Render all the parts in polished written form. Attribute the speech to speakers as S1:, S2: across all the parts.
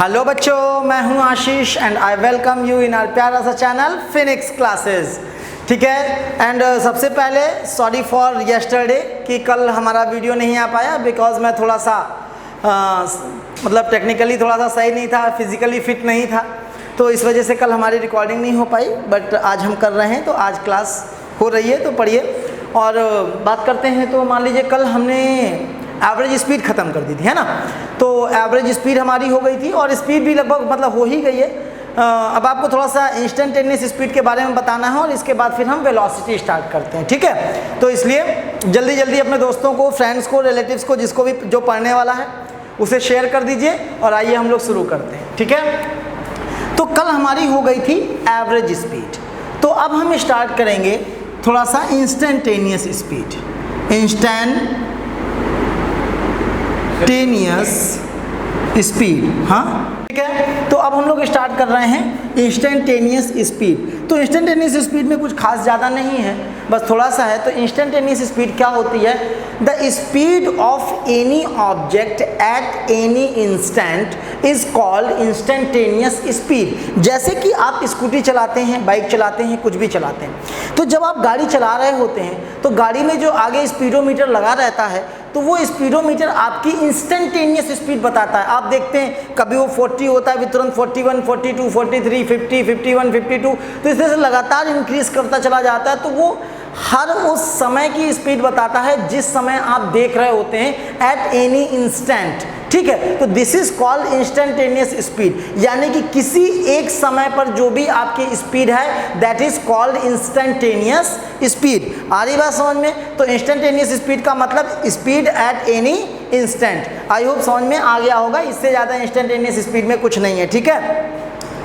S1: Hello बच्चों, मैं हूं Ashish and I welcome you in our प्यारा सा चैनल फिनिक्स क्लासेस। ठीक है, एंड सबसे पहले सॉरी फॉर येस्टरडे कि कल हमारा वीडियो नहीं आ पाया बिकॉज मैं थोड़ा सा मतलब टेक्निकली थोड़ा सा सही नहीं था, फिजिकली फिट नहीं था, तो इस वजह से कल हमारी रिकॉर्डिंग नहीं हो पाई। बट आज हम कर रहे हैं, तो आज क्लास हो रही है, तो पढ़िए। और बात करते हैं, तो मान लीजिए कल हमने एवरेज स्पीड ख़त्म कर दी थी, है ना। तो एवरेज स्पीड हमारी हो गई थी और स्पीड भी लगभग मतलब हो ही गई है। अब आपको थोड़ा सा इंस्टेंटेनियस स्पीड के बारे में बताना है और इसके बाद फिर हम वेलोसिटी स्टार्ट करते हैं। ठीक है, तो इसलिए जल्दी जल्दी अपने दोस्तों को, फ्रेंड्स को, रिलेटिव्स को, जिसको भी जो पढ़ने वाला है उसे शेयर कर दीजिए और आइए हम लोग शुरू करते हैं। ठीक है, तो कल हमारी हो गई थी एवरेज स्पीड, तो अब हम स्टार्ट करेंगे थोड़ा सा इंस्टेंटेनियस स्पीड। इंस्टेंटेनियस स्पीड, हाँ ठीक है। तो अब हम लोग स्टार्ट कर रहे हैं इंस्टेंटेनियस स्पीड। तो इंस्टेंटेनियस स्पीड में कुछ खास ज़्यादा नहीं है, बस थोड़ा सा है। तो इंस्टेंटेनियस स्पीड क्या होती है? The speed of any object at any instant is called instantaneous speed. जैसे कि आप स्कूटी चलाते हैं, बाइक चलाते हैं, कुछ भी चलाते हैं, तो जब आप गाड़ी चला रहे होते हैं तो गाड़ी में जो आगे स्पीडोमीटर लगा रहता है, तो वो स्पीडोमीटर आपकी इंस्टेंटेनियस स्पीड बताता है। आप देखते हैं कभी वो 40 होता है, तुरंत 41, 42, 43, 50, 51, 52, तो इस तरह से लगातार इंक्रीज करता चला जाता है। तो वो हर उस समय की स्पीड बताता है जिस समय आप देख रहे होते हैं, एट एनी इंस्टेंट। ठीक है, तो this is called instantaneous speed, यानी कि किसी एक समय पर जो भी आपकी स्पीड है that is called instantaneous speed. आ रही बात समझ में? तो इंस्टेंटेनियस स्पीड का मतलब speed at any instant. I hope समझ में आ गया होगा, इससे ज़्यादा इंस्टेंटेनियस स्पीड में कुछ नहीं है। ठीक है,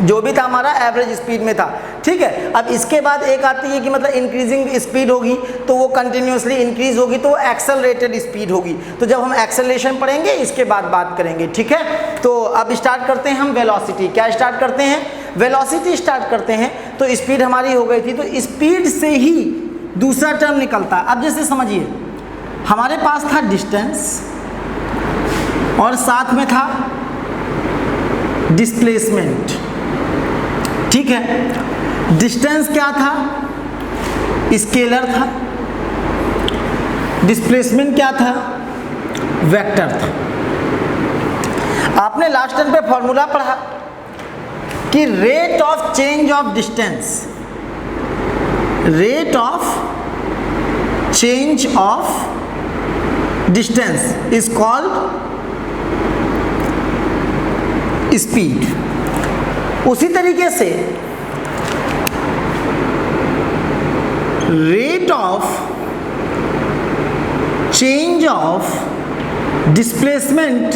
S1: जो भी था हमारा एवरेज स्पीड में था। ठीक है, अब इसके बाद एक आती है कि मतलब इंक्रीजिंग स्पीड होगी, तो वो कंटिन्यूसली इंक्रीज होगी, तो वो एक्सेलरेटेड स्पीड होगी। तो जब हम एक्सेलरेशन पढ़ेंगे इसके बाद बात करेंगे। ठीक है, तो अब स्टार्ट करते हैं हम वेलोसिटी। क्या स्टार्ट करते हैं? वेलोसिटी स्टार्ट करते हैं। तो स्पीड हमारी हो गई थी, तो स्पीड से ही दूसरा टर्म निकलता है। अब जैसे समझिए, हमारे पास था डिस्टेंस और साथ में था डिस्प्लेसमेंट। ठीक है, डिस्टेंस क्या था? स्केलर था। डिस्प्लेसमेंट क्या था? वेक्टर था। आपने लास्ट टाइम पे फॉर्मूला पढ़ा कि rate of change of distance, rate of change of distance is called speed. उसी तरीके से rate of change of displacement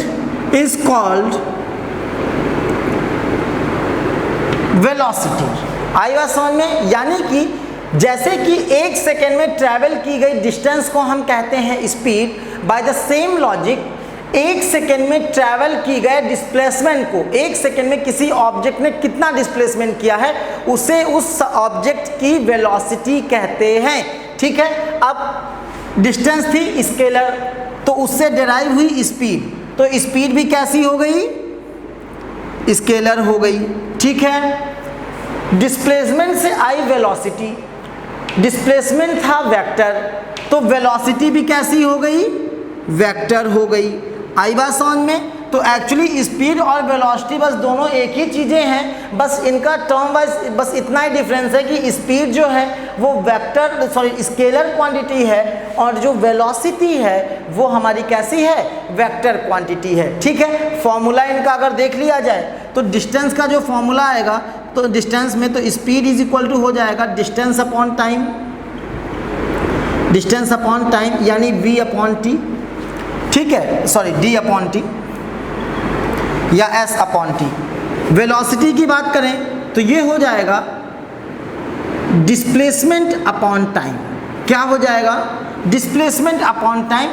S1: is called velocity. आई बात समझ में? यानी कि जैसे कि एक सेकेंड में ट्रैवल की गई डिस्टेंस को हम कहते हैं speed, by the same logic एक सेकेंड में ट्रैवल की गए डिस्प्लेसमेंट को, एक सेकेंड में किसी ऑब्जेक्ट ने कितना डिस्प्लेसमेंट किया है, उसे उस ऑब्जेक्ट की वेलोसिटी कहते हैं। ठीक है, अब डिस्टेंस थी स्केलर, तो उससे डिराइव हुई स्पीड, तो स्पीड भी कैसी हो गई? स्केलर हो गई। ठीक है, डिस्प्लेसमेंट से आई वेलोसिटी, डिस्प्लेसमेंट था वेक्टर, तो वेलोसिटी भी कैसी हो गई? वेक्टर हो गई। आई बात समझ में? तो एक्चुअली स्पीड और वेलोसिटी बस दोनों एक ही चीज़ें हैं, बस इनका टर्म वाइज बस इतना ही डिफरेंस है कि स्पीड जो है वो वेक्टर स्केलर क्वांटिटी है और जो वेलोसिटी है वो हमारी कैसी है? वेक्टर क्वांटिटी है। ठीक है, फॉर्मूला इनका अगर देख लिया जाए तो डिस्टेंस का जो फॉर्मूला आएगा, तो डिस्टेंस में तो स्पीड इज इक्वल टू हो जाएगा distance upon time, distance upon time यानी v अपॉन टी। ठीक है, सॉरी d अपॉन टी या s अपॉन टी। वेलोसिटी की बात करें तो ये हो जाएगा डिस्प्लेसमेंट अपॉन टाइम। क्या हो जाएगा? Displacement upon time.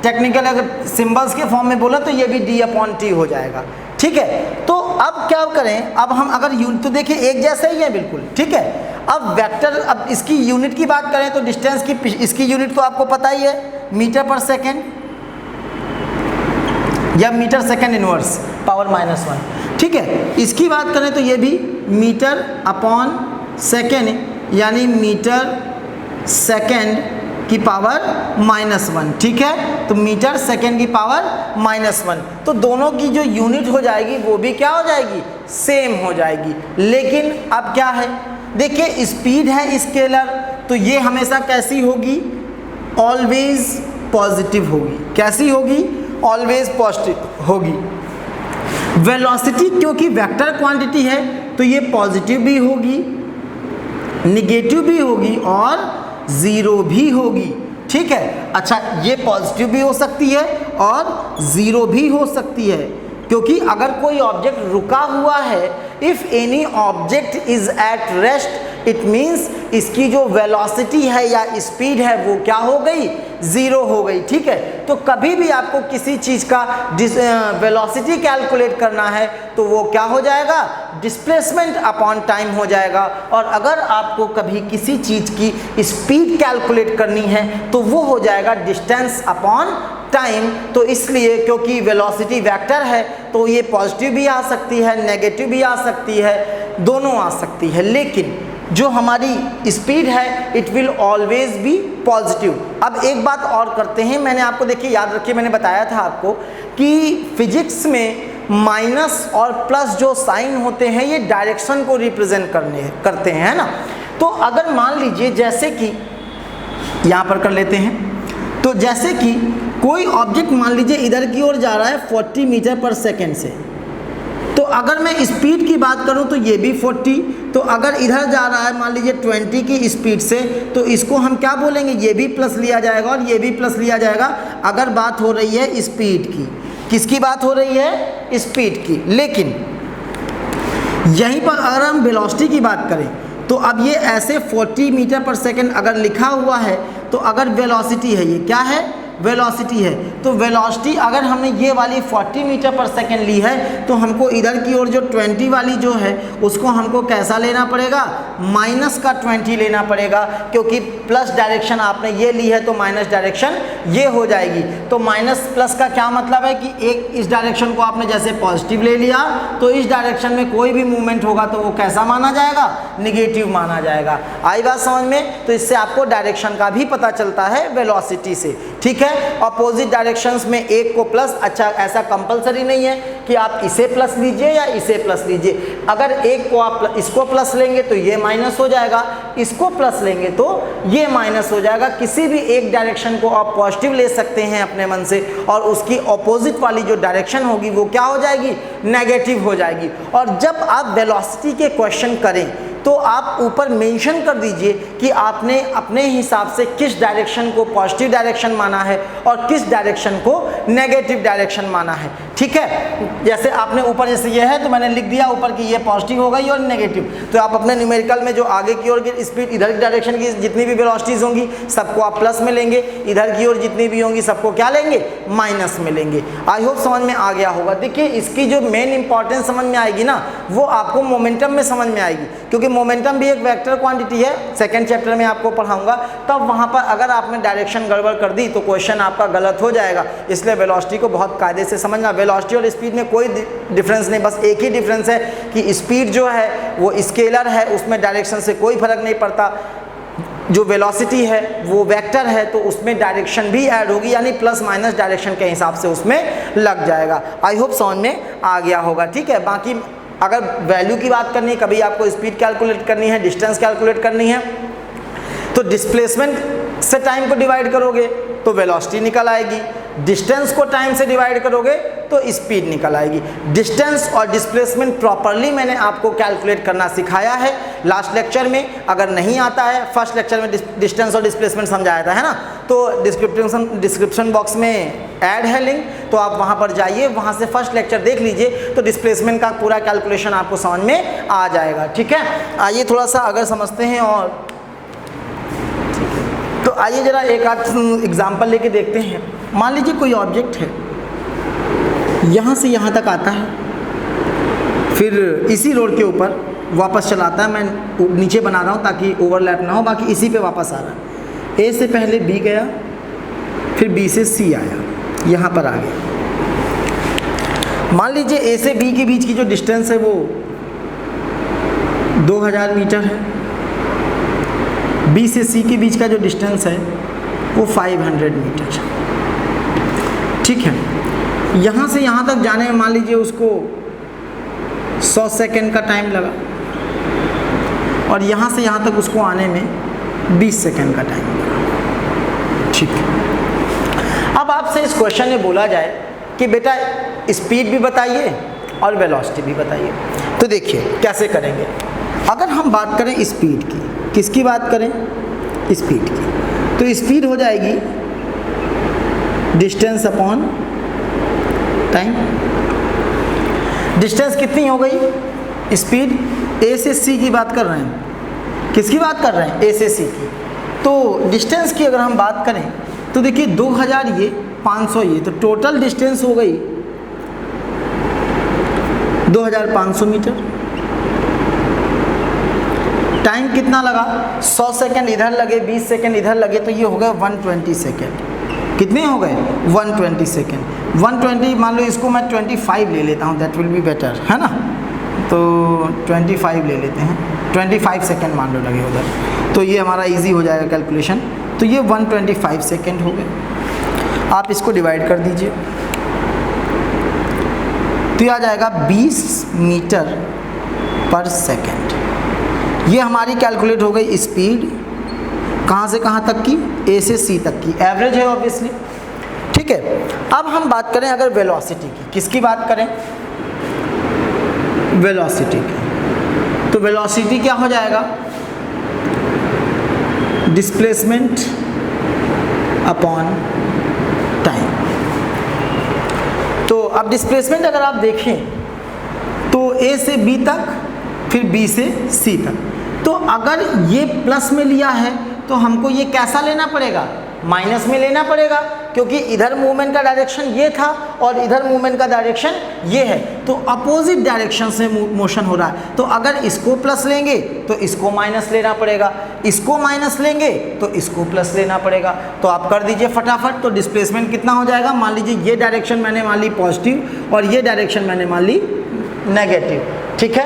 S1: टेक्निकल अगर सिंबल्स के फॉर्म में बोला तो ये भी d अपॉन टी हो जाएगा। ठीक है, तो अब क्या करें? अब हम अगर यूनिट तो देखिए एक जैसा ही है बिल्कुल। ठीक है, अब वेक्टर, अब इसकी यूनिट की बात करें तो डिस्टेंस की इसकी यूनिट तो आपको पता ही है, मीटर पर सेकेंड या मीटर सेकेंड इनवर्स पावर -1। ठीक है। इसकी बात करें तो ये भी मीटर अपॉन सेकेंड यानी मीटर सेकेंड की पावर -1, ठीक है। तो मीटर सेकेंड की पावर -1, तो दोनों की जो यूनिट हो जाएगी वो भी क्या हो जाएगी, सेम हो जाएगी। लेकिन अब क्या है, देखिए स्पीड है स्केलर, तो ये हमेशा कैसी होगी, ऑलवेज पॉजिटिव होगी। कैसी होगी, ऑलवेज पॉजिटिव होगी। वेलोसिटी क्योंकि वेक्टर क्वांटिटी है तो ये पॉजिटिव भी होगी, निगेटिव भी होगी और ज़ीरो भी होगी, ठीक है। अच्छा, ये पॉजिटिव भी हो सकती है और ज़ीरो भी हो सकती है, क्योंकि अगर कोई ऑब्जेक्ट रुका हुआ है, if any object is at rest, it means इसकी जो वेलोसिटी है या स्पीड है वो क्या हो गई, ज़ीरो हो गई, ठीक है। तो कभी भी आपको किसी चीज़ का वेलोसिटी कैलकुलेट करना है तो वो क्या हो जाएगा, डिस्प्लेसमेंट अपॉन टाइम हो जाएगा। और अगर आपको कभी किसी चीज़ की स्पीड कैलकुलेट करनी है तो वो हो जाएगा डिस्टेंस अपॉन टाइम। तो इसलिए क्योंकि वेलोसिटी वेक्टर है तो ये पॉजिटिव भी आ सकती है, नेगेटिव भी आ सकती है, दोनों आ सकती है, लेकिन जो हमारी स्पीड है it will always be positive. अब एक बात और करते हैं, मैंने आपको देखिए याद रखिए, मैंने बताया था आपको कि फिजिक्स में माइनस और प्लस जो साइन होते हैं ये डायरेक्शन को रिप्रेजेंट करते हैं, है ना। तो अगर मान लीजिए जैसे कि यहाँ पर कर लेते हैं, तो जैसे कि कोई ऑब्जेक्ट मान लीजिए इधर की ओर जा रहा है 40 मीटर पर सेकेंड से, तो अगर मैं स्पीड की बात करूं तो ये भी 40, तो अगर इधर जा रहा है मान लीजिए 20 की स्पीड से, तो इसको हम क्या बोलेंगे, ये भी प्लस लिया जाएगा और ये भी प्लस लिया जाएगा। अगर बात हो रही है स्पीड की, किसकी बात हो रही है, स्पीड की। लेकिन यहीं पर अगर हम वेलोसिटी की बात करें तो अब ये ऐसे 40 मीटर पर सेकेंड अगर लिखा हुआ है, तो अगर वेलोसिटी है, ये क्या है, वेलोसिटी है, तो वेलोसिटी अगर हमने ये वाली 40 मीटर पर सेकेंड ली है तो हमको इधर की ओर जो 20 वाली जो है उसको हमको कैसा लेना पड़ेगा, माइनस का 20 लेना पड़ेगा, क्योंकि प्लस डायरेक्शन आपने ये ली है तो माइनस डायरेक्शन ये हो जाएगी। तो माइनस प्लस का क्या मतलब है कि एक इस डायरेक्शन को आपने जैसे पॉजिटिव ले लिया तो इस डायरेक्शन में कोई भी मूवमेंट होगा तो वो कैसा माना जाएगा, निगेटिव माना जाएगा। आई बात समझ में। तो इससे आपको डायरेक्शन का भी पता चलता है वेलोसिटी से, ठीक है। अपोजिट डायरेक्शंस में एक को प्लस, अच्छा ऐसा कंपलसरी नहीं है कि आप इसे प्लस लीजिए या इसे प्लस लीजिए। अगर एक को आप इसको प्लस लेंगे तो ये माइनस हो जाएगा, इसको प्लस लेंगे तो ये माइनस हो जाएगा। किसी भी एक डायरेक्शन को आप पॉजिटिव ले सकते हैं अपने मन से और उसकी अपोजिट वाली जो डायरेक्शन होगी वो क्या हो जाएगी, नेगेटिव हो जाएगी। और जब आप वेलोसिटी के क्वेश्चन करें तो आप ऊपर मेंशन कर दीजिए कि आपने अपने हिसाब से किस डायरेक्शन को पॉजिटिव डायरेक्शन माना है और किस डायरेक्शन को नेगेटिव डायरेक्शन माना है, ठीक है। जैसे आपने ऊपर जैसे ये है तो मैंने लिख दिया ऊपर की ये पॉजिटिव हो गई और नेगेटिव, तो आप अपने न्यूमेरिकल में जो आगे की ओर की स्पीड, इधर की डायरेक्शन की जितनी भी वेलोसिटीज होंगी सबको आप प्लस में लेंगे, इधर की ओर जितनी भी होंगी सबको क्या लेंगे, माइनस में लेंगे। आई होप समझ में आ गया होगा। देखिए इसकी जो मेन इंपॉर्टेंस समझ में आएगी ना वो आपको मोमेंटम में समझ में आएगी, क्योंकि मोमेंटम भी एक वेक्टर क्वांटिटी है, सेकंड चैप्टर में आपको पढ़ाऊंगा। तब वहां पर अगर आपने डायरेक्शन गड़बड़ कर दी तो क्वेश्चन आपका गलत हो जाएगा। इसलिए वेलोसिटी को बहुत कायदे से समझना। वेलोसिटी और स्पीड में कोई डिफरेंस नहीं, बस एक ही डिफरेंस है कि स्पीड जो है वो स्केलर है, उसमें डायरेक्शन से कोई फर्क नहीं पड़ता। जो वेलोसिटी है वो वेक्टर है तो उसमें डायरेक्शन भी ऐड होगी, यानी प्लस माइनस डायरेक्शन के हिसाब से उसमें लग जाएगा। आई होप समझ में आ गया होगा, ठीक है। बाकी अगर वैल्यू की बात करनी है, कभी आपको स्पीड कैलकुलेट करनी है, डिस्टेंस कैलकुलेट करनी है, तो डिस्प्लेसमेंट से टाइम को डिवाइड करोगे तो वेलोसिटी निकल आएगी, डिस्टेंस को टाइम से डिवाइड करोगे तो स्पीड निकल आएगी। डिस्टेंस और डिस्प्लेसमेंट प्रॉपरली मैंने आपको कैलकुलेट करना सिखाया है लास्ट लेक्चर में। अगर नहीं आता है, फर्स्ट लेक्चर में डिस्टेंस और डिस्प्लेसमेंट समझाया था, है ना। तो डिस्क्रिप्शन बॉक्स में ऐड है लिंक, तो आप वहाँ पर जाइए, वहाँ से फर्स्ट लेक्चर देख लीजिए, तो डिस्प्लेसमेंट का पूरा कैलकुलेशन आपको समझ में आ जाएगा, ठीक है। आइए थोड़ा सा अगर समझते हैं, और तो आइए जरा एक आध एग्जाम्पल लेके देखते हैं। मान लीजिए कोई ऑब्जेक्ट है, यहाँ से यहाँ तक आता है, फिर इसी रोड के ऊपर वापस चलाता है। मैं नीचे बना रहा हूँ ताकि ओवरलैप ना हो, बाकी इसी पे वापस आ रहा है। ए से पहले बी गया, फिर बी से सी आया, यहाँ पर आ गया। मान लीजिए ए से बी के बीच की जो डिस्टेंस है वो 2000 मीटर है, बी से सी के बीच का जो डिस्टेंस है वो 500 मीटर। ठीक है, यहाँ से यहाँ तक जाने में मान लीजिए उसको 100 सेकेंड का टाइम लगा और यहाँ से यहाँ तक उसको आने में 20 सेकेंड का टाइम लगा। ठीक है, अब आपसे इस क्वेश्चन में बोला जाए कि बेटा स्पीड भी बताइए और वेलोसिटी भी बताइए, तो देखिए कैसे करेंगे। अगर हम बात करें स्पीड की, किसकी बात करें? स्पीड की, तो स्पीड हो जाएगी डिस्टेंस अपॉन टाइम। डिस्टेंस कितनी हो गई? स्पीड ए से सी की बात कर रहे हैं। किसकी बात कर रहे हैं? ए से सी की। तो डिस्टेंस की अगर हम बात करें तो देखिए 2000 ये, 500 ये, तो टोटल डिस्टेंस हो गई 2500 मीटर। टाइम कितना लगा? 100 सेकेंड इधर लगे, 20 सेकेंड इधर लगे, तो ये हो गए 120 सेकेंड। कितने हो गए? 120 सेकेंड। 120 मान लो, इसको मैं 25 ले लेता हूँ, दैट विल बी बेटर, है ना। तो 25 ले लेते हैं, 25 सेकेंड मान लो लगे उधर, तो ये हमारा इजी हो जाएगा कैलकुलेशन। तो ये 125 सेकेंड हो गए। आप इसको डिवाइड कर दीजिए तो ये आ जाएगा 20 मीटर पर सेकेंड। ये हमारी कैलकुलेट हो गई स्पीड, कहाँ से कहाँ तक की? ए से सी तक की, एवरेज है ऑब्वियसली। ठीक है, अब हम बात करें अगर वेलोसिटी की, किसकी बात करें? वेलोसिटी की। तो वेलोसिटी क्या हो जाएगा? Displacement upon time. तो अब डिस्प्लेसमेंट अगर आप देखें तो ए से बी तक, फिर बी से सी तक, तो अगर ये प्लस में लिया है तो हमको ये कैसा लेना पड़ेगा? माइनस में लेना पड़ेगा, क्योंकि इधर मूवमेंट का डायरेक्शन ये था और इधर मूवमेंट का डायरेक्शन ये है, तो अपोजिट डायरेक्शन से मोशन हो रहा है। तो अगर इसको प्लस लेंगे तो इसको माइनस लेना पड़ेगा, इसको माइनस लेंगे तो इसको प्लस लेना पड़ेगा। तो आप कर दीजिए फटाफट। तो डिस्प्लेसमेंट कितना हो जाएगा? मान लीजिए ये डायरेक्शन मैंने मान ली पॉजिटिव और ये डायरेक्शन मैंने मान ली नेगेटिव। ठीक है,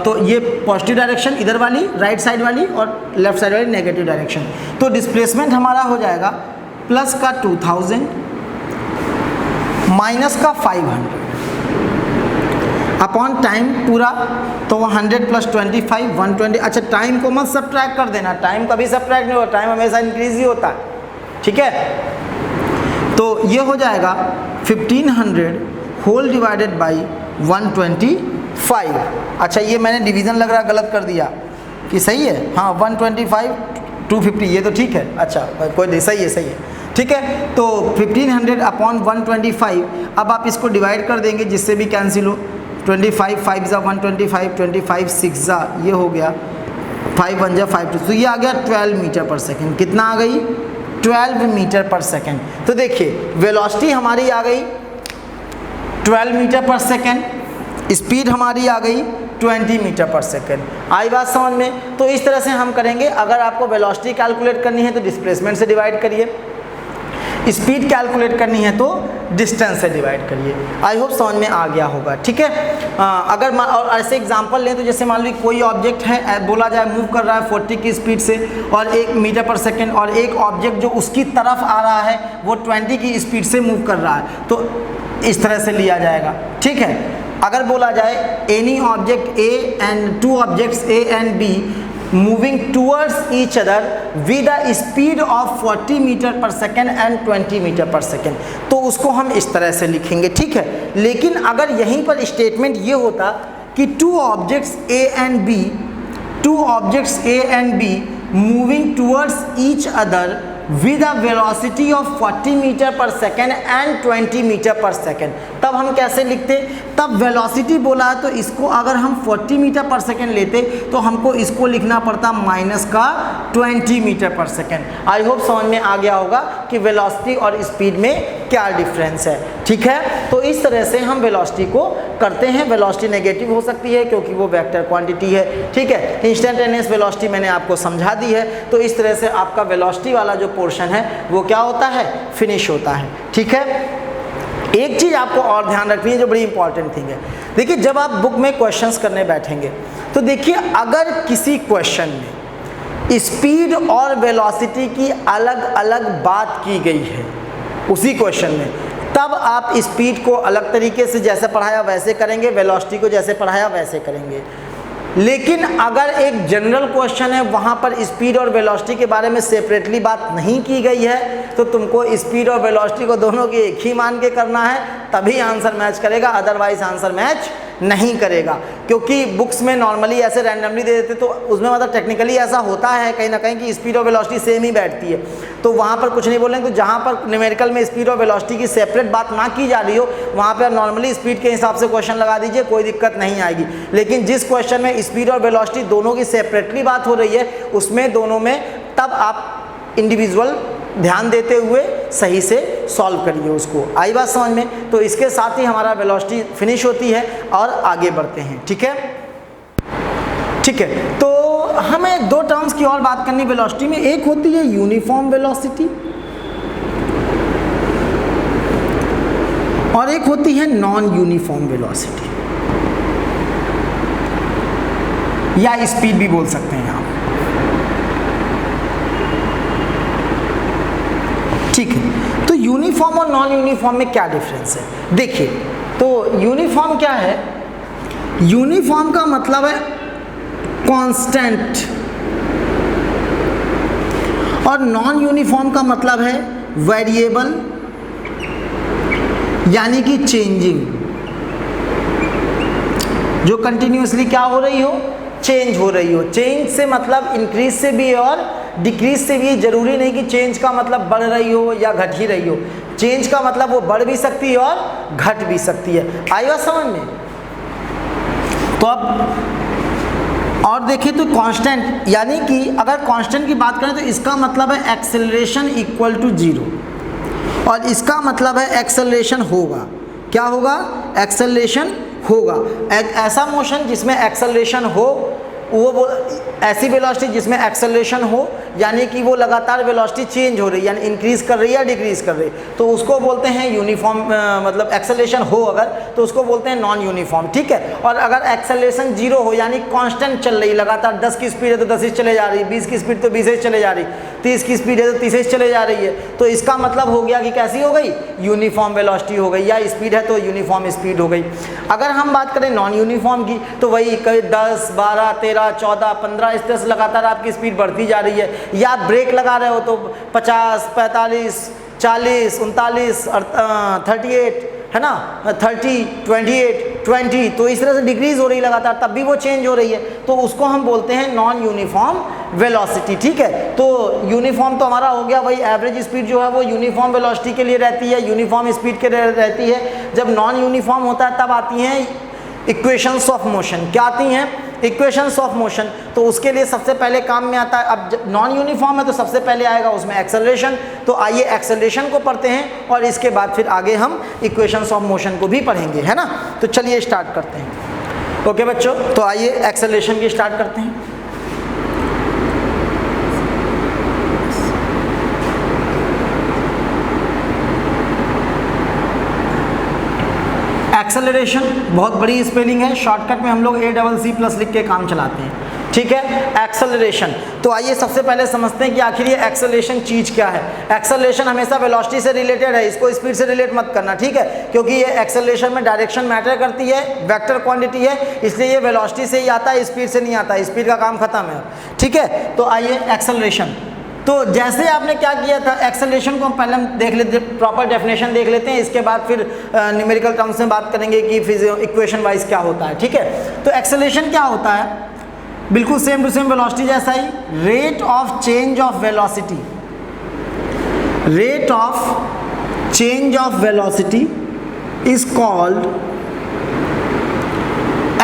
S1: तो ये पॉजिटिव डायरेक्शन इधर वाली राइट साइड वाली और लेफ्ट साइड वाली नेगेटिव डायरेक्शन। तो डिस्प्लेसमेंट हमारा हो जाएगा प्लस का 2000 माइनस का 500 अपॉन टाइम पूरा, तो 100 प्लस 25 120। अच्छा, टाइम को मत सब्ट्रैक्ट कर देना, टाइम कभी सब्ट्रैक्ट नहीं होता, टाइम हमेशा इंक्रीज ही होता है। ठीक है, तो ये हो जाएगा 1500 होल डिवाइडेड बाई 125। अच्छा, ये मैंने डिवीज़न लग रहा गलत कर दिया कि सही है? हाँ, 125 250, ये तो ठीक है। अच्छा, कोई नहीं, सही है, सही है। ठीक है, तो 1500 अपॉन 125। अब आप इसको डिवाइड कर देंगे जिससे भी कैंसिल हो। 25 5 ज़ा 125, 25 6 ज़ा ये हो गया, 5 1 ज़ा 5 2, तो ये आ गया 12 मीटर पर सेकेंड। कितना आ गई? 12 मीटर पर सेकेंड। तो देखिए वेलोसिटी हमारी आ गई 12 मीटर पर सेकेंड, स्पीड हमारी आ गई 20 मीटर पर सेकेंड। आई बात समझ में? तो इस तरह से हम करेंगे। अगर आपको वेलोसिटी कैलकुलेट करनी है तो डिस्प्लेसमेंट से डिवाइड करिए, स्पीड कैलकुलेट करनी है तो डिस्टेंस से डिवाइड करिए। आई होप समझ में आ गया होगा। ठीक है, अगर और ऐसे एग्जांपल लें तो जैसे मान लीजिए कोई ऑब्जेक्ट है, बोला जाए मूव कर रहा है 40 की स्पीड से और 1 मीटर पर सेकेंड, और एक ऑब्जेक्ट जो उसकी तरफ आ रहा है वो 20 की स्पीड से मूव कर रहा है, तो इस तरह से लिया जाएगा। ठीक है, अगर बोला जाए any object A and two objects A and B moving towards each other with a speed of 40 metre per second and 20 metre per second, तो उसको हम इस तरह से लिखेंगे। ठीक है, लेकिन अगर यहीं पर स्टेटमेंट ये होता कि two objects A and B moving towards each other with a velocity of 40 metre per second and 20 metre per second, तब हम कैसे लिखते? तब वेलोसिटी बोला है तो इसको अगर हम 40 मीटर पर सेकेंड लेते तो हमको इसको लिखना पड़ता माइनस का 20 मीटर पर सेकेंड। आई होप समझ में आ गया होगा कि वेलोसिटी और स्पीड में क्या डिफरेंस है। ठीक है, तो इस तरह से हम वेलोसिटी को करते हैं। वेलोसिटी नेगेटिव हो सकती है क्योंकि वो वेक्टर क्वांटिटी है। ठीक है, इंस्टेंटेनियस वेलोसिटी मैंने आपको समझा दी है। तो इस तरह से आपका वेलोसिटी वाला जो पोर्शन है वो क्या होता है? फिनिश होता है। ठीक है, एक चीज़ आपको और ध्यान रखनी है जो बड़ी इंपॉर्टेंट थिंग है। देखिए जब आप बुक में क्वेश्चंस करने बैठेंगे तो देखिए अगर किसी क्वेश्चन में स्पीड और वेलोसिटी की अलग अलग बात की गई है उसी क्वेश्चन में, तब आप स्पीड को अलग तरीके से जैसे पढ़ाया वैसे करेंगे, वेलोसिटी को जैसे पढ़ाया वैसे करेंगे। लेकिन अगर एक जनरल क्वेश्चन है वहाँ पर स्पीड और वेलोसिटी के बारे में सेपरेटली बात नहीं की गई है तो तुमको स्पीड और वेलोसिटी को दोनों की एक ही मान के करना है, तभी आंसर मैच करेगा, अदरवाइज आंसर मैच नहीं करेगा। क्योंकि बुक्स में नॉर्मली ऐसे रैंडमली दे देते तो उसमें मतलब टेक्निकली ऐसा होता है कहीं ना कहीं कि स्पीड और वेलोसिटी सेम ही बैठती है, तो वहाँ पर कुछ नहीं बोलेंगे। तो जहाँ पर न्यूमेरिकल में स्पीड और वेलोसिटी की सेपरेट बात ना की जा रही हो वहाँ पर नॉर्मली स्पीड के हिसाब से क्वेश्चन लगा दीजिए, कोई दिक्कत नहीं आएगी। लेकिन जिस क्वेश्चन में स्पीड और वेलोसिटी दोनों की सेपरेटली बात हो रही है उसमें दोनों में तब आप इंडिविजुअल ध्यान देते हुए सही से सॉल्व करिए उसको। आई बात समझ में? तो इसके साथ ही हमारा वेलोसिटी फिनिश होती है और आगे बढ़ते हैं। ठीक है, ठीक है। तो हमें दो टर्म्स की और बात करनी वेलोसिटी में, एक होती है यूनिफॉर्म वेलोसिटी और एक होती है नॉन यूनिफॉर्म वेलोसिटी, या स्पीड भी बोल सकते हैं आप। ठीक है, तो यूनिफॉर्म और नॉन यूनिफॉर्म में क्या डिफरेंस है? देखिए, तो यूनिफॉर्म क्या है? यूनिफॉर्म का मतलब है कांस्टेंट और नॉन यूनिफॉर्म का मतलब है वेरिएबल यानी कि चेंजिंग, जो कंटिन्यूसली क्या हो रही हो, चेंज हो रही हो। चेंज से मतलब इंक्रीज से भी और डिक्रीज से भी, जरूरी नहीं कि चेंज का मतलब बढ़ रही हो या घट ही रही हो। चेंज का मतलब वो बढ़ भी सकती है और घट भी सकती है। आई बात समझ में? तो अब और देखें तो कांस्टेंट, यानी कि अगर कांस्टेंट की बात करें तो इसका मतलब है एक्सेलरेशन इक्वल टू 0 और इसका मतलब है एक्सेलरेशन होगा। क्या होगा? एक्सेलरेशन होगा। एक ऐसा मोशन जिसमें एक्सेलरेशन हो, वो ऐसी वेलोसिटी जिसमें एक्सेलरेशन हो, यानी कि वो लगातार वेलोसिटी चेंज हो रही है, यानी इंक्रीज कर रही है या डिक्रीज कर रही है, तो उसको बोलते हैं यूनिफॉर्म। मतलब एक्सेलरेशन हो अगर तो उसको बोलते हैं नॉन यूनिफॉर्म। ठीक है, और अगर एक्सेलरेशन 0 हो यानी कांस्टेंट चल रही, लगातार 10 की स्पीड है तो 10 से चले जा रही, 20 की स्पीड तो 20 से चले जा रही, 30 की स्पीड है तो 30 से चले जा रही है, तो इसका मतलब हो गया कि कैसी हो गई? यूनिफॉर्म वेलोसिटी हो गई, या स्पीड है तो यूनिफॉर्म स्पीड हो गई। अगर हम बात करें नॉन यूनिफॉर्म की तो वही 10, 12, 13, 14, 15 इस तरह से लगातार आपकी स्पीड बढ़ती जा रही है, या आप ब्रेक लगा रहे हो तो 50, 45, 40, 39, 38, है ना, 30, 28, 20, तो इस तरह से डिक्रीज हो रही है लगातार, तब भी वो चेंज हो रही है, तो उसको हम बोलते हैं नॉन यूनिफॉर्म वेलोसिटी। ठीक है, तो यूनिफॉर्म तो हमारा हो गया, वही एवरेज स्पीड जो है वो यूनिफॉर्म वेलोसिटी के लिए रहती है, यूनिफॉर्म स्पीड के लिए रहती है। जब नॉन यूनिफॉर्म होता है तब आती हैं इक्वेशंस ऑफ मोशन। क्या आती हैं? Equations of motion. तो उसके लिए सबसे पहले काम में आता है, अब जब नॉन यूनिफॉर्म है तो सबसे पहले आएगा उसमें एक्सेलरेशन। तो आइए एक्सेलरेशन को पढ़ते हैं और इसके बाद फिर आगे हम इक्वेशंस ऑफ मोशन को भी पढ़ेंगे, है ना। तो चलिए स्टार्ट करते हैं। ओके बच्चों, तो आइए एक्सेलरेशन की स्टार्ट करते हैं। एक्सेलरेशन बहुत बड़ी स्पेलिंग है, शॉर्टकट में हम लोग ACC+ लिख के काम चलाते हैं। ठीक है, एक्सेलरेशन। तो आइए सबसे पहले समझते हैं कि आखिर ये एक्सेलरेशन चीज़ क्या है। एक्सेलरेशन हमेशा वेलोसिटी से रिलेटेड है, इसको स्पीड से रिलेट मत करना, ठीक है, क्योंकि ये एक्सेलरेशन में डायरेक्शन मैटर करती है, वेक्टर क्वांटिटी है, इसलिए ये वेलोसिटी से ही आता है, स्पीड से नहीं आता, स्पीड का काम खत्म है। ठीक है, तो आइए एक्सेलरेशन। तो जैसे आपने क्या किया था, एक्सेलरेशन को हम पहले देख लेते, प्रॉपर डेफिनेशन देख लेते हैं, इसके बाद फिर न्यूमेरिकल टर्म्स में बात करेंगे कि इक्वेशन वाइज क्या होता है। ठीक है, तो एक्सेलरेशन क्या होता है? बिल्कुल सेम टू सेम वेलोसिटी जैसा ही, rate of change of velocity, rate of change of velocity is called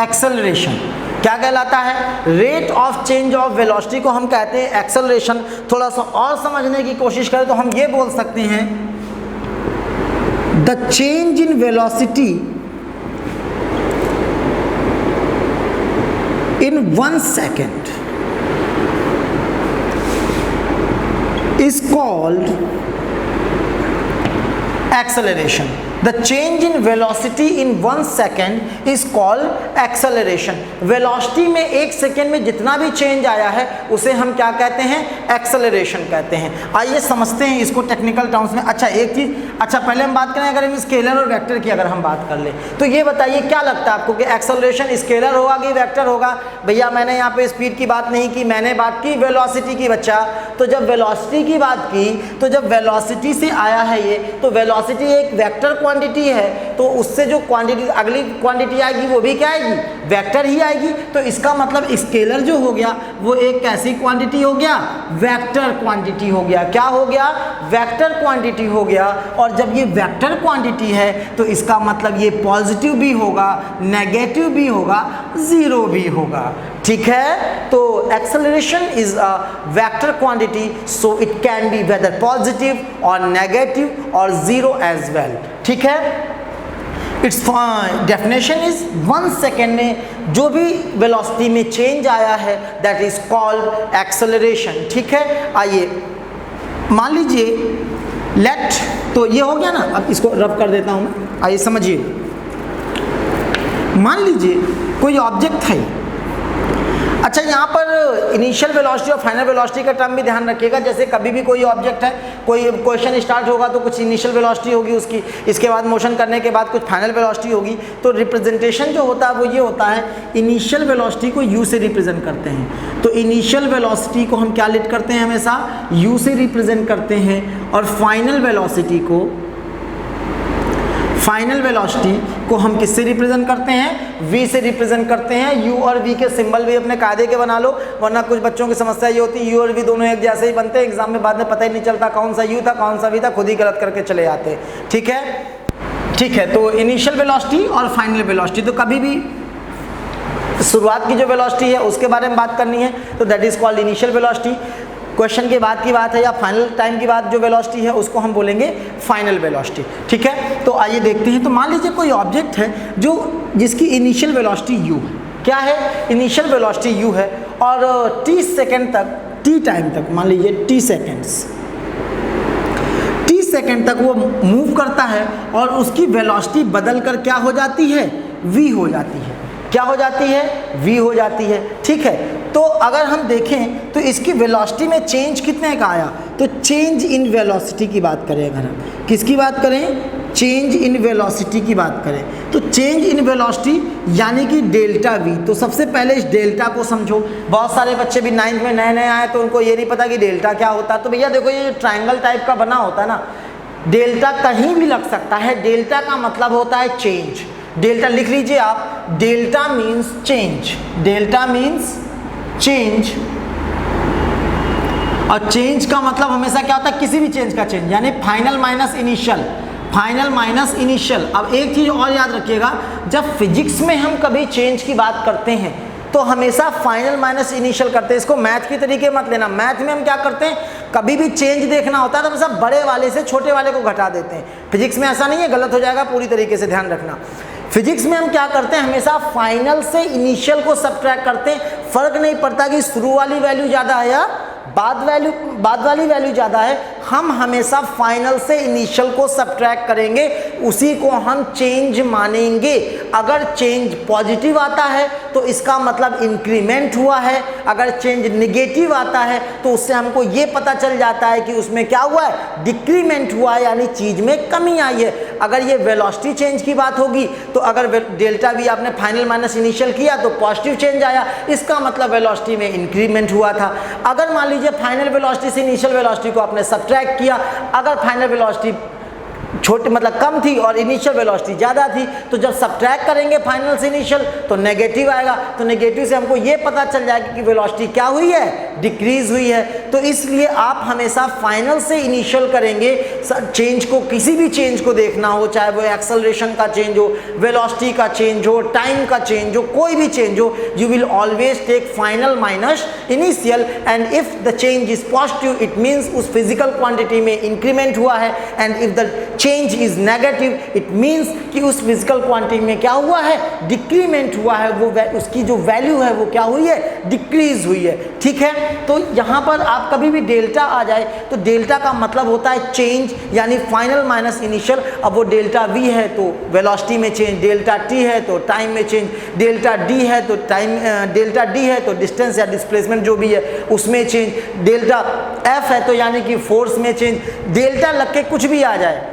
S1: acceleration. क्या कहलाता है? Rate of change of velocity को हम कहते हैं एक्सेलरेशन। थोड़ा सा और समझने की कोशिश करें तो हम ये बोल सकते हैं, the change in velocity in 1 second is called acceleration. The change in velocity in 1 second is called acceleration. Velocity में 1 सेकेंड में जितना भी चेंज आया है उसे हम क्या कहते हैं, एक्सेलरेशन कहते हैं। आइए समझते हैं इसको टेक्निकल टर्म्स में। अच्छा एक चीज, अच्छा पहले हम बात करें अगर हम स्केलर और वेक्टर की अगर हम बात कर ले तो ये बताइए क्या लगता है आपको कि एक्सेलरेशन स्केलर होगा कि वेक्टर होगा? भैया मैंने यहाँ पे स्पीड की बात नहीं की, मैंने बात की वेलोसिटी की बच्चा। तो जब वेलोसिटी की बात की तो जब वेलोसिटी से आया है ये, तो वेलोसिटी एक वेक्टर क्वांटिटी है, तो उससे जो क्वांटिटी अगली क्वांटिटी आएगी वो भी क्या आएगी, वेक्टर ही आएगी। तो इसका मतलब स्केलर जो हो गया वो एक कैसी क्वांटिटी हो गया, वेक्टर क्वांटिटी हो गया। क्या हो गया, वेक्टर क्वांटिटी हो गया। और जब ये वेक्टर क्वांटिटी है तो इसका मतलब ये पॉजिटिव भी होगा, नेगेटिव भी होगा, जीरो भी होगा। ठीक है, तो acceleration is a vector quantity, so it can be whether positive और नेगेटिव और जीरो एज वेल। ठीक है, इट्स डेफिनेशन इज 1 सेकेंड में जो भी वेलोसिटी में चेंज आया है दैट इज कॉल्ड एक्सेलरेशन। ठीक है, आइए मान लीजिए लेट, तो ये हो गया ना, अब इसको रब कर देता हूं मैं। आइए समझिए, मान लीजिए कोई ऑब्जेक्ट है। अच्छा यहाँ पर इनिशियल वेलोसिटी और फाइनल वेलोसिटी का टर्म भी ध्यान रखिएगा। जैसे कभी भी कोई ऑब्जेक्ट है, कोई क्वेश्चन स्टार्ट होगा तो कुछ इनिशियल वेलोसिटी होगी उसकी, इसके बाद मोशन करने के बाद कुछ फाइनल वेलोसिटी होगी। तो रिप्रेजेंटेशन जो होता है वो ये होता है, इनिशियल वेलोसिटी को u से रिप्रेजेंट करते हैं। तो इनिशियल वेलोसिटी को हम क्या लिट करते हैं, हमेशा u से रिप्रेजेंट करते हैं। और फाइनल वेलोसिटी को हम किससे रिप्रेजेंट करते हैं, v से रिप्रेजेंट करते हैं। u और v के सिंबल भी अपने कायदे के बना लो, वरना कुछ बच्चों की समस्या ये होती है u और v दोनों एक जैसे ही बनते हैं, एग्जाम में बाद में पता ही नहीं चलता कौन सा u था कौन सा v था, खुद ही गलत करके चले जाते हैं। ठीक है, तो इनिशियल वेलोसिटी और फाइनल वेलोसिटी, तो कभी भी शुरुआत की जो वेलोसिटी है उसके बारे में बात करनी है तो that is called initial velocity. Question के बाद की बात है या फाइनल टाइम की बात जो वेलोसिटी है उसको हम बोलेंगे फाइनल वेलोसिटी। ठीक है, तो आइए देखते हैं। तो मान लीजिए कोई ऑब्जेक्ट है जो जिसकी इनिशियल वेलोसिटी u है। क्या है, इनिशियल वेलोसिटी u है और t सेकेंड तक, t टाइम तक, मान लीजिए t सेकेंड तक वो मूव करता है और उसकी वेलोसिटी बदल कर क्या हो जाती है, v हो जाती है। क्या हो जाती है, v हो जाती है। ठीक है, तो अगर हम देखें तो इसकी वेलोसिटी में चेंज कितने का आया, तो चेंज इन वेलोसिटी की बात करें, अगर हम किसकी बात करें, चेंज इन वेलोसिटी की बात करें, तो चेंज इन वेलोसिटी यानी कि डेल्टा v। तो सबसे पहले इस डेल्टा को समझो। बहुत सारे बच्चे भी 9th में नए नए आए तो उनको ये नहीं पता कि डेल्टा क्या होता है। तो भैया देखो ये ट्रायंगल टाइप का बना होता है ना, डेल्टा कहीं भी लग सकता है। डेल्टा का मतलब होता है चेंज। डेल्टा लिख लीजिए आप, delta means change, delta means change. और चेंज का मतलब हमेशा क्या होता है, किसी भी चेंज का चेंज, यानी final minus initial, final minus initial. अब एक चीज और याद रखिएगा, जब फिजिक्स में हम कभी चेंज की बात करते हैं तो हमेशा फाइनल माइनस इनिशियल करते हैं। इसको मैथ के तरीके मत लेना। मैथ में हम क्या करते हैं, कभी भी चेंज देखना होता है तो हमेशा बड़े वाले से छोटे वाले को घटा देते हैं। फिजिक्स में ऐसा नहीं है, गलत हो जाएगा, पूरी तरीके से ध्यान रखना। फिजिक्स में हम क्या करते हैं, हमेशा फाइनल से इनिशियल को सबट्रैक्ट करते हैं। फर्क नहीं पड़ता कि शुरू वाली वैल्यू ज़्यादा है या बाद वाली वैल्यू ज़्यादा है, हम हमेशा फाइनल से इनिशियल को सबट्रैक्ट करेंगे, उसी को हम चेंज मानेंगे। अगर चेंज पॉजिटिव आता है तो इसका मतलब इंक्रीमेंट हुआ है, अगर चेंज निगेटिव आता है तो उससे हमको ये पता चल जाता है कि उसमें क्या हुआ है, डिक्रीमेंट हुआ है, यानी चीज़ में कमी आई है। अगर ये वेलोसिटी चेंज की बात होगी तो अगर डेल्टा भी आपने फाइनल माइनस इनिशियल किया तो पॉजिटिव चेंज आया, इसका मतलब वेलोसिटी में इंक्रीमेंट हुआ था। अगर मान लीजिए फाइनल वेलोसिटी से इनिशियल वेलोसिटी को आपने सब्ट्रैक्ट किया, अगर फाइनल वेलोसिटी छोटी मतलब कम थी और इनिशियल वेलोसिटी ज़्यादा थी, तो जब सब्ट्रैक्ट करेंगे फाइनल से इनिशियल तो नेगेटिव आएगा। तो नेगेटिव से हमको ये पता चल जाएगा कि वेलोसिटी क्या हुई है, डिक्रीज हुई है। तो इसलिए आप हमेशा फाइनल से इनिशियल करेंगे। चेंज को, किसी भी चेंज को देखना हो, चाहे वो एक्सेलरेशन का चेंज हो, वेलोसिटी का चेंज हो, टाइम का चेंज हो, कोई भी चेंज हो, you will always take final minus initial. And if the change is positive it means उस फिजिकल क्वांटिटी में इंक्रीमेंट हुआ है, and if the change is negative it means कि उस फिजिकल क्वांटिटी में क्या हुआ है, डिक्रीमेंट हुआ है, वो उसकी जो वैल्यू है वो क्या हुई है, डिक्रीज हुई है। ठीक है, तो यहाँ पर आप कभी भी डेल्टा आ जाए तो डेल्टा का मतलब होता है चेंज, यानी फाइनल माइनस इनिशियल। अब वो डेल्टा वी है तो वेलोसिटी में चेंज, डेल्टा टी है तो टाइम में चेंज, डेल्टा डी है तो टाइम, डेल्टा डी है तो डिस्टेंस या डिस्प्लेसमेंट जो भी है उसमें चेंज, डेल्टा एफ है तो यानी कि फोर्स में चेंज, डेल्टा लग के कुछ भी आ जाए,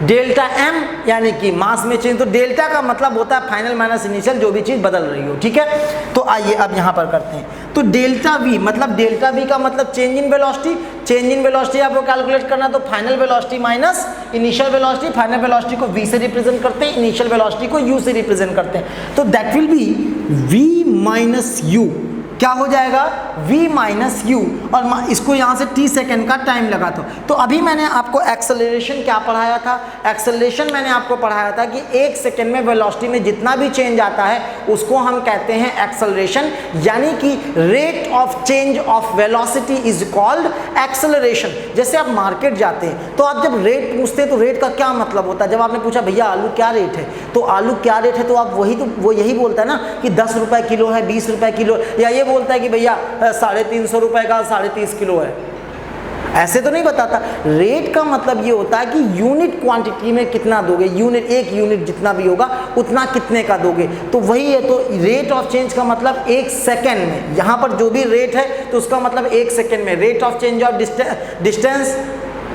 S1: डेल्टा एम यानी कि मास में चेंज। तो डेल्टा का मतलब होता है फाइनल माइनस इनिशियल, जो भी चीज़ बदल रही हो, ठीक है। तो आइए अब यहाँ पर करते हैं। तो डेल्टा वी मतलब, डेल्टा वी का मतलब change in velocity. Change in velocity आपको कैलकुलेट करना, तो final velocity minus initial velocity. Final velocity को वी से रिप्रेजेंट करते हैं, इनिशियल वेलोसिटी को यू से रिप्रेजेंट करते हैं। तो that will be v minus u. क्या हो जाएगा? v माइनस यू, और इसको यहाँ से t सेकेंड का टाइम लगा तो अभी मैंने आपको एक्सेलरेशन क्या पढ़ाया था? एक्सेलरेशन मैंने आपको पढ़ाया था कि 1 सेकेंड में वेलोसिटी में जितना भी चेंज आता है उसको हम कहते हैं एक्सेलरेशन, यानी कि rate of change of velocity is called acceleration. जैसे आप मार्केट जाते हैं तो आप जब रेट पूछते हैं तो रेट का क्या मतलब होता है? जब आपने पूछा भैया आलू क्या रेट है, तो आलू क्या रेट है, तो आप वो यही बोलता है ना कि 10 रुपये किलो है, 20 रुपये किलो, या ये बोलता है कि भैया 350 रुपए का 30.5 किलो है। ऐसे तो नहीं बताता। रेट का मतलब ये होता है कि यूनिट क्वांटिटी में कितना दोगे, यूनिट, एक यूनिट जितना भी होगा उतना कितने का दोगे, तो वही है। तो रेट ऑफ चेंज का मतलब 1 सेकेंड में, यहाँ पर जो भी रेट है तो उसका मतलब 1 सेकेंड में। Rate of change of distance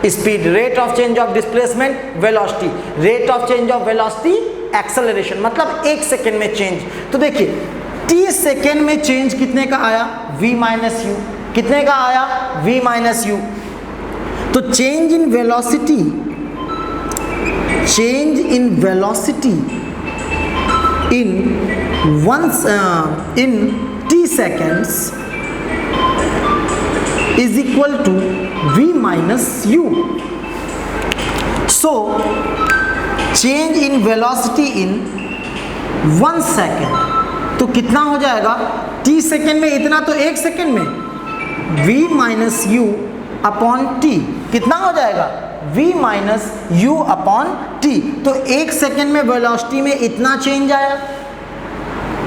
S1: speed, rate of change of displacement velocity, rate of change of velocity acceleration, मतलब 1 सेकेंड में चेंज। तो देखिए t सेकेंड में चेंज कितने का आया? v minus u. कितने का आया? v minus u. तो change in velocity, change in velocity in t seconds is equal to v minus u. So change in velocity in 1 second, तो कितना हो जाएगा? t सेकेंड में इतना, तो 1 सेकेंड में v minus u upon T. कितना हो जाएगा? v minus u upon T. तो 1 सेकेंड में वेलोसिटी में इतना चेंज आया।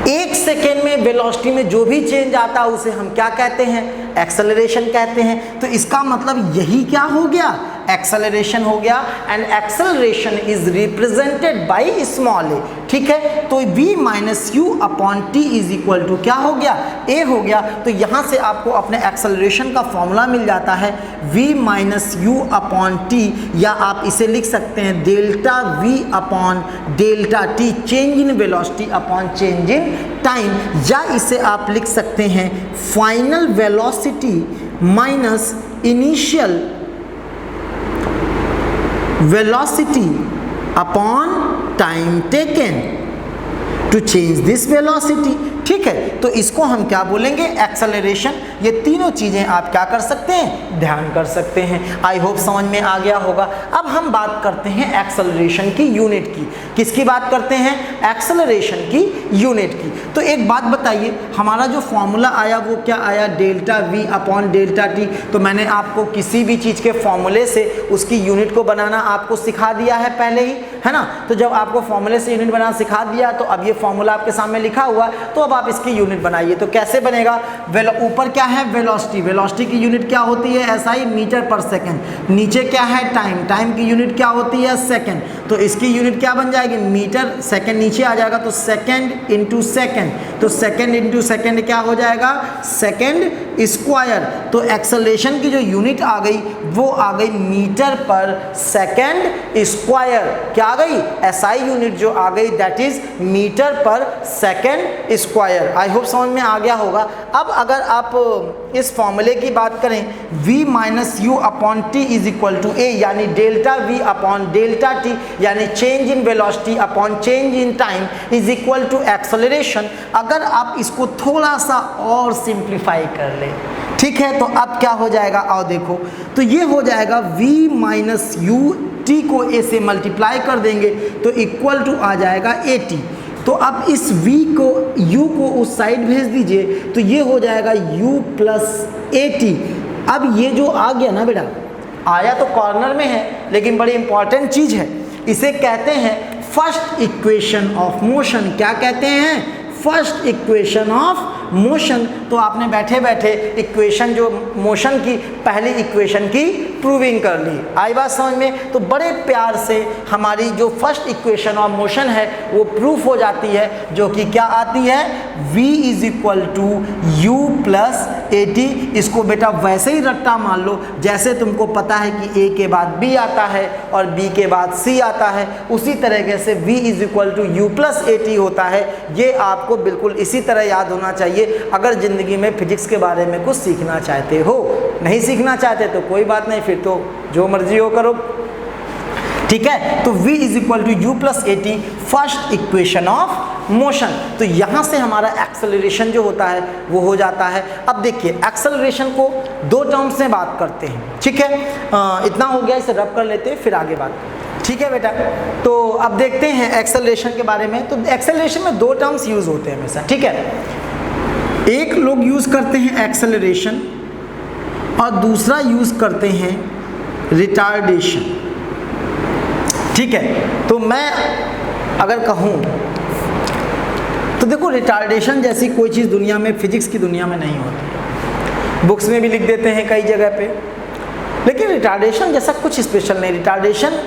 S1: 1 सेकेंड में वेलोसिटी में जो भी चेंज आता है उसे हम क्या कहते हैं? एक्सेलरेशन कहते हैं। तो इसका मतलब यही क्या हो गया? एक्सेलरेशन हो गया। And acceleration is represented by small a, ठीक है। तो v minus u upon t is equal to क्या हो गया? a हो गया। तो यहाँ से आपको अपने एक्सेलरेशन का फॉर्मूला मिल जाता है v minus u upon T, या आप इसे लिख सकते हैं delta v upon delta T, change in velocity upon change in time, या इसे आप लिख सकते हैं final velocity minus initial velocity upon time taken to change this velocity, ठीक है। तो इसको हम क्या बोलेंगे? एक्सेलरेशन। ये तीनों चीज़ें आप क्या कर सकते हैं? ध्यान कर सकते हैं। आई होप समझ में आ गया होगा। अब हम बात करते हैं एक्सेलरेशन की यूनिट की। किसकी बात करते हैं? एक्सेलरेशन की यूनिट की। तो एक बात बताइए, हमारा जो फॉर्मूला आया वो क्या आया? Delta we upon delta T. तो मैंने आपको किसी भी चीज़ के फॉर्मूले से उसकी यूनिट को बनाना आपको सिखा दिया है पहले ही, है ना। तो जब आपको फॉर्मूले से यूनिट बनाना सिखा दिया तो अब ये फॉर्मूला आपके सामने लिखा हुआ, तो अब आप इसकी यूनिट बनाइए। तो कैसे बनेगा? ऊपर क्या है? वेलोसिटी। वेलोसिटी की यूनिट क्या होती है? SI मीटर पर सेकंड। नीचे क्या है? टाइम। टाइम की यूनिट क्या होती है? सेकंड। तो इसकी यूनिट क्या बन जाएगी? मीटर। सेकंड नीचे आ जाएगा तो सेकंड इंटू सेकंड। तो सेकंड इंटू सेकंड क्या हो जाएगा? Second square. तो एक्सेलरेशन की जो यूनिट आ गई वो आ गई मीटर पर सेकंड स्क्वायर। क्या आ गई? SI यूनिट जो आ गई दैट इज मीटर पर सेकंड स्क्वायर। आई होप समझ में आ गया होगा। अब अगर आप इस फॉर्मूले की बात करें, v minus u upon t is equal to a, यानी delta v upon delta t, यानी change in velocity upon change in time is equal to acceleration. अगर आप इसको थोड़ा सा और सिंप्लीफाई कर लें, ठीक है, तो अब क्या हो जाएगा? आओ देखो, तो ये हो जाएगा v माइनस यू, टी को a से मल्टीप्लाई कर देंगे तो इक्वल टू आ जाएगा a t। तो अब इस v को, u को उस साइड भेज दीजिए तो ये हो जाएगा u प्लस at। अब ये जो आ गया ना बेटा, आया तो कॉर्नर में है लेकिन बड़ी इंपॉर्टेंट चीज़ है, इसे कहते हैं फर्स्ट इक्वेशन ऑफ मोशन। क्या कहते हैं? First equation of motion. तो आपने बैठे बैठे इक्वेशन जो मोशन की पहली इक्वेशन की प्रूविंग कर ली। आई बात समझ में? तो बड़े प्यार से हमारी जो फर्स्ट इक्वेशन ऑफ मोशन है वो प्रूफ हो जाती है, जो कि क्या आती है, v is equal to u plus a t. इसको बेटा वैसे ही रट्टा मान लो जैसे तुमको पता है कि a के बाद b आता है और b के बाद c आता है, उसी तरीके से v is equal to u plus a t होता है। ये आपको बिल्कुल इसी तरह याद होना चाहिए अगर ज़िंदगी में फिजिक्स के बारे में कुछ सीखना चाहते हो। नहीं सीखना चाहते तो कोई बात नहीं, फिर तो जो मर्जी हो करो, ठीक है। तो v is equal to u plus a t, first equation of motion. तो यहाँ से हमारा एक्सेलरेशन जो होता है वो हो जाता है। अब देखिए एक्सेलरेशन को दो टर्म्स में बात करते हैं, ठीक है। इतना हो गया, इसे रब कर लेते हैं फिर आगे बात, ठीक है बेटा। तो अब देखते हैं एक्सेलरेशन के बारे में। तो एक्सेलरेशन में दो टर्म्स यूज होते हैं हमेशा, ठीक है। एक लोग यूज करते हैं एक्सेलरेशन और दूसरा यूज करते हैं रिटार्डेशन, ठीक है। तो मैं अगर कहूँ तो देखो रिटार्डेशन जैसी कोई चीज़ दुनिया में, फिजिक्स की दुनिया में नहीं होती। बुक्स में भी लिख देते हैं कई जगह पे, लेकिन रिटार्डेशन जैसा कुछ स्पेशल नहीं। रिटार्डेशन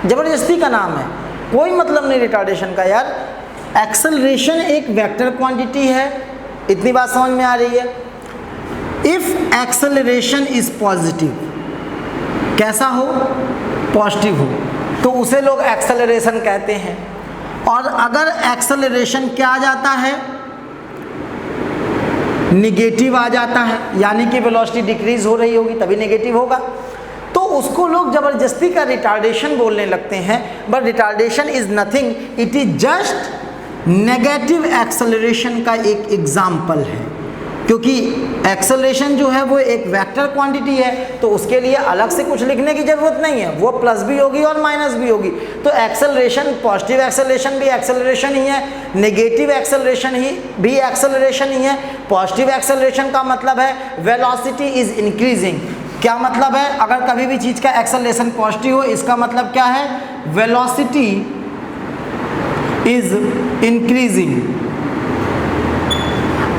S1: ज़बरदस्ती का नाम है, कोई मतलब नहीं रिटार्डेशन का यार। एक्सेलरेशन एक वेक्टर क्वांटिटी है, इतनी बात समझ में आ रही है। इफ़ एक्सेलरेशन इज पॉजिटिव, कैसा हो, पॉजिटिव हो, तो उसे लोग एक्सेलरेशन कहते हैं। और अगर एक्सेलरेशन क्या आ जाता है, निगेटिव आ जाता है, यानी कि वेलोसिटी डिक्रीज हो रही होगी तभी नेगेटिव होगा, तो उसको लोग ज़बरदस्ती का रिटार्डेशन बोलने लगते हैं। But retardation is nothing, it is just negative acceleration का एक एग्जाम्पल है। क्योंकि एक्सेलरेशन जो है वो एक वेक्टर क्वांटिटी है, तो उसके लिए अलग से कुछ लिखने की ज़रूरत नहीं है, वो प्लस भी होगी और माइनस भी होगी। तो एक्सेलरेशन, पॉजिटिव एक्सेलरेशन भी एक्सेलरेशन ही है, नेगेटिव एक्सेलरेशन ही भी एक्सेलरेशन ही है। पॉजिटिव एक्सेलरेशन का मतलब है वेलोसिटी इज इंक्रीजिंग। क्या मतलब है? अगर कभी भी चीज़ का एक्सेलरेशन पॉजिटिव हो, इसका मतलब क्या है, वेलोसिटी इज इंक्रीजिंग।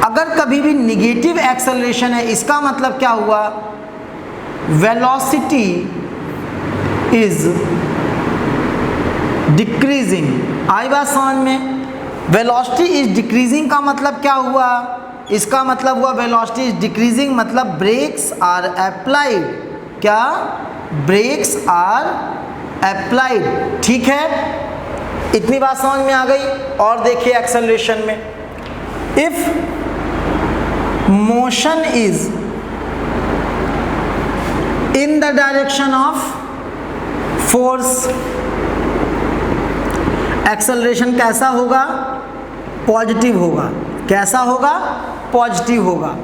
S1: अगर कभी भी निगेटिव एक्सेलरेशन है, इसका मतलब क्या हुआ, वेलोसिटी इज डिक्रीजिंग। आई बात समझ में? वेलोसिटी इज डिक्रीजिंग का मतलब क्या हुआ, इसका मतलब हुआ वेलोसिटी इज डिक्रीजिंग मतलब ब्रेक्स आर अप्लाइड। क्या? ब्रेक्स आर अप्लाइड, ठीक है। इतनी बात समझ में आ गई। और देखिए एक्सेलरेशन में, if motion is in the direction of force, acceleration कैसा होगा, पॉजिटिव होगा। कैसा होगा, पॉजिटिव होगा।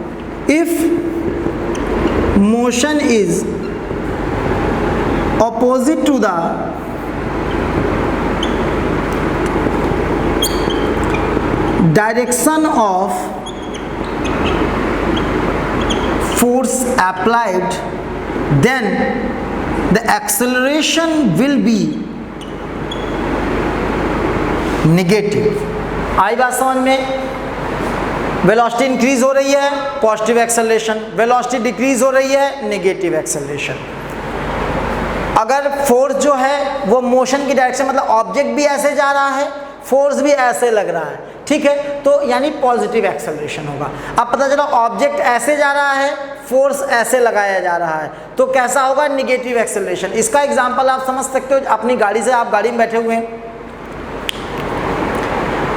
S1: If motion is opposite to the direction of force applied, then the acceleration will be negative। आई बात समझ में? वेलोसिटी इंक्रीज हो रही है, पॉजिटिव एक्सेलरेशन, वेलोसिटी डिक्रीज हो रही है, नेगेटिव एक्सेलरेशन। अगर फोर्स जो है वो मोशन की डायरेक्शन, मतलब ऑब्जेक्ट भी ऐसे जा रहा है, फोर्स भी ऐसे लग रहा है, ठीक है, तो यानी पॉजिटिव एक्सेलरेशन होगा। अब पता चला ऑब्जेक्ट ऐसे जा रहा है, फोर्स ऐसे लगाया जा रहा है, तो कैसा होगा, निगेटिव एक्सेलरेशन। इसका एग्जांपल आप समझ सकते हो, अपनी गाड़ी से, आप गाड़ी में बैठे हुए हैं,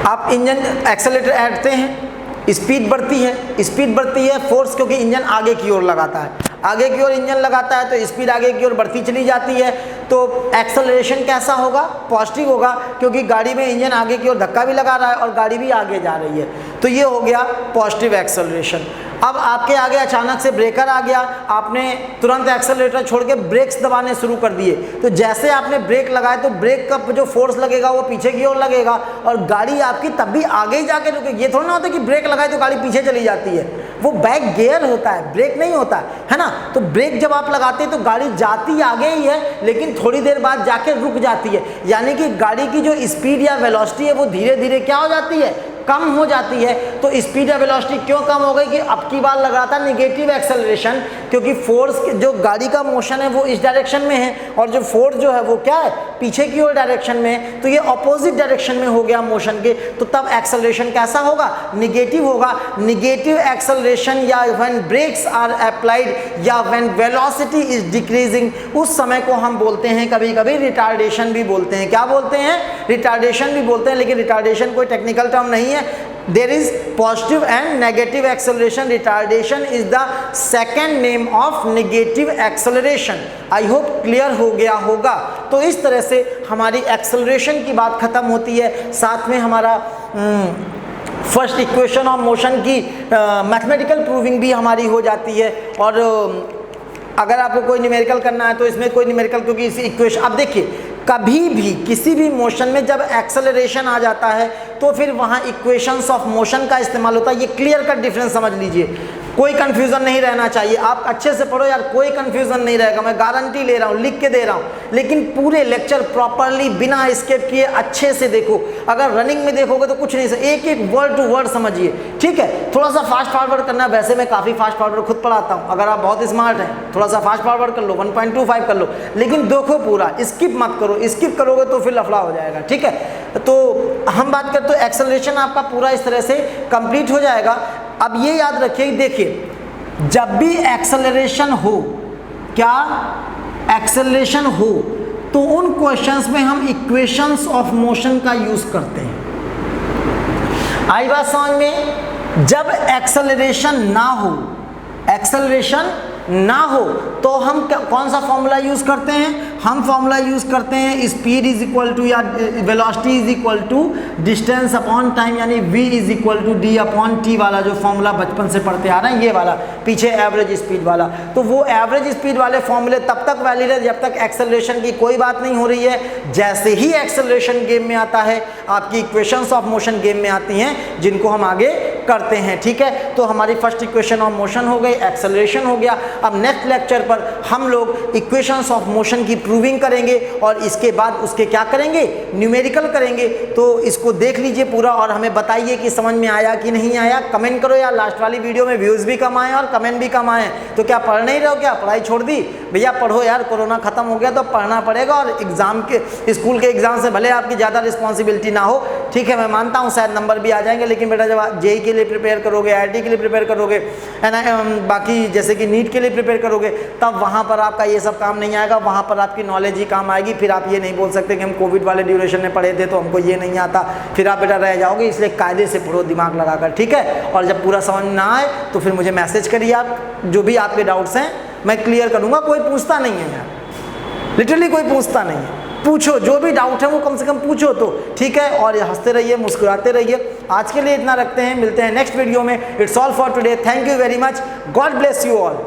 S1: आप इंजन एक्सेलरेटर ऐडते हैं, स्पीड बढ़ती है, फोर्स क्योंकि इंजन आगे की ओर लगाता है, आगे की ओर इंजन लगाता है तो स्पीड आगे की ओर बढ़ती चली जाती है, तो एक्सेलरेशन कैसा होगा, पॉजिटिव होगा, क्योंकि गाड़ी में इंजन आगे की ओर धक्का भी लगा रहा है और गाड़ी भी आगे जा रही है, तो ये हो गया पॉजिटिव एक्सेलरेशन। अब आपके आगे अचानक से ब्रेकर आ गया, आपने तुरंत एक्सेलरेटर छोड़ के ब्रेक्स दबाने शुरू कर दिए, तो जैसे आपने ब्रेक लगाए तो ब्रेक का जो फोर्स लगेगा वो पीछे की ओर लगेगा और गाड़ी आपकी तब भी आगे ही जाके रुकेगी। ये थोड़ा ना होता कि ब्रेक लगाए तो गाड़ी पीछे चली जाती है, वो बैक गियर होता है, ब्रेक नहीं होता है ना। तो ब्रेक जब आप लगाते हैं तो गाड़ी जाती आगे ही है, लेकिन थोड़ी देर बाद जाके रुक जाती है, यानी कि गाड़ी की जो स्पीड या वेलोसिटी है वो धीरे धीरे क्या हो जाती है, कम हो जाती है। तो स्पीड या वेलोसिटी क्यों कम हो गई कि अब की बार लग रहा था निगेटिव एक्सेलरेशन, क्योंकि फोर्स जो गाड़ी का मोशन है वो इस डायरेक्शन में है और जो फोर्स जो है वो क्या है, पीछे की ओर डायरेक्शन में है, तो ये ऑपोजिट डायरेक्शन में हो गया मोशन के, तो तब एक्सेलरेशन कैसा होगा, निगेटिव होगा। निगेटिव एक्सेलरेशन या व्हेन ब्रेक्स आर अप्लाइड या व्हेन वेलोसिटी इज डिक्रीजिंग, उस समय को हम बोलते हैं कभी कभी रिटार्डेशन भी बोलते हैं। क्या बोलते हैं, रिटार्डेशन भी बोलते हैं, लेकिन रिटार्डेशन कोई टेक्निकल टर्म नहीं है। There is positive and negative acceleration, retardation is the second name of negative acceleration. I hope clear हो गया होगा। तो इस तरह से हमारी एक्सेलरेशन की बात खत्म होती है, साथ में हमारा फर्स्ट इक्वेशन ऑफ मोशन की मैथमेटिकल प्रूविंग भी हमारी हो जाती है। और अगर आपको कोई न्यूमेरिकल करना है तो इसमें कोई न्यूमेरिकल, क्योंकि इस इक्वेशन, अब देखिए कभी भी किसी भी मोशन में जब एक्सेलरेशन आ जाता है तो फिर वहाँ इक्वेशंस ऑफ मोशन का इस्तेमाल होता है। ये क्लियर कट डिफरेंस समझ लीजिए, कोई कंफ्यूजन नहीं रहना चाहिए। आप अच्छे से पढ़ो यार, कोई कंफ्यूजन नहीं रहेगा, मैं गारंटी ले रहा हूँ, लिख के दे रहा हूँ। लेकिन पूरे लेक्चर प्रॉपरली बिना स्किप किए अच्छे से देखो। अगर रनिंग में देखोगे तो कुछ नहीं, एक एक वर्ड टू वर्ड समझिए, ठीक है। थोड़ा सा फास्ट फॉरवर्ड करना, वैसे मैं काफ़ी फास्ट फॉरवर्ड खुद पढ़ाता हूँ। अगर आप बहुत स्मार्ट हैं थोड़ा सा फास्ट फॉरवर्ड कर लो, 1.25 कर लो, लेकिन देखो पूरा, स्किप मत करो। स्किप करोगे तो फिर लफड़ा हो जाएगा, ठीक है। तो हम बात करते तो एक्सेलरेशन आपका पूरा इस तरह से कंप्लीट हो जाएगा। अब ये याद रखिए, देखिए जब भी एक्सेलरेशन हो, क्या एक्सेलरेशन हो, तो उन क्वेश्चंस में हम इक्वेशंस ऑफ मोशन का यूज करते हैं। आई बात समझ में? जब एक्सेलरेशन ना हो, एक्सेलरेशन ना हो तो हम कौन सा फॉर्मूला यूज करते हैं? हम फॉर्मूला यूज करते हैं स्पीड इज इक्वल टू या velocity is equal to distance upon time, यानी v is equal to D upon T वाला जो फॉर्मूला बचपन से पढ़ते आ रहे हैं, ये वाला पीछे एवरेज स्पीड वाला। तो वो एवरेज स्पीड वाले फॉर्मूले तब तक वैलिड है जब तक एक्सेलरेशन की कोई बात नहीं हो रही है। जैसे ही एक्सेलरेशन गेम में आता है, आपकी इक्वेशंस ऑफ मोशन गेम में आती हैं, जिनको हम आगे करते हैं, ठीक है। तो हमारी फर्स्ट इक्वेशन ऑफ मोशन हो गई, एक्सेलरेशन हो गया। अब नेक्स्ट लेक्चर पर हम लोग इक्वेशंस ऑफ मोशन की प्रूविंग करेंगे और इसके बाद उसके क्या करेंगे, न्यूमेरिकल करेंगे। तो इसको देख लीजिए पूरा और हमें बताइए कि समझ में आया कि नहीं आया। कमेंट करो यार, लास्ट वाली वीडियो में व्यूज़ भी कम आए और कमेंट भी कम आए। तो क्या पढ़ नहीं रहे हो, क्या पढ़ाई छोड़ दी? भैया पढ़ो यार, कोरोना खत्म हो गया तो पढ़ना पड़ेगा। और एग्जाम के, स्कूल के एग्जाम से भले आपकी ज़्यादा रिस्पॉन्सिबिलिटी ना हो, ठीक है, मैं मानता हूँ शायद नंबर भी आ जाएंगे, लेकिन बेटा जब आप जेई के लिए प्रिपेयर करोगे, IIT के लिए प्रिपेयर करोगे, बाकी जैसे कि नीट के लिए प्रिपेयर करोगे, तब वहाँ पर आपका ये सब काम नहीं आएगा। वहाँ पर आपकी नॉलेज ही काम आएगी। फिर आप ये नहीं बोल सकते कि हम कोविड वाले ड्यूरेशन में पढ़े थे तो हमको ये नहीं आता, फिर आप बेटा रह जाओगे। इसलिए कायदे से पढ़ो दिमाग लगाकर, ठीक है। और जब पूरा समझ ना आए तो फिर मुझे मैसेज करिए, आप जो भी आपके डाउट्स हैं मैं क्लियर करूँगा। कोई पूछता नहीं है यार, लिटरली कोई पूछता नहीं है। पूछो, जो भी डाउट है वो कम से कम पूछो तो, ठीक है। और हंसते रहिए, मुस्कुराते रहिए। आज के लिए इतना रखते हैं, मिलते हैं नेक्स्ट वीडियो में। It's all for today, thank you very much, God bless you all.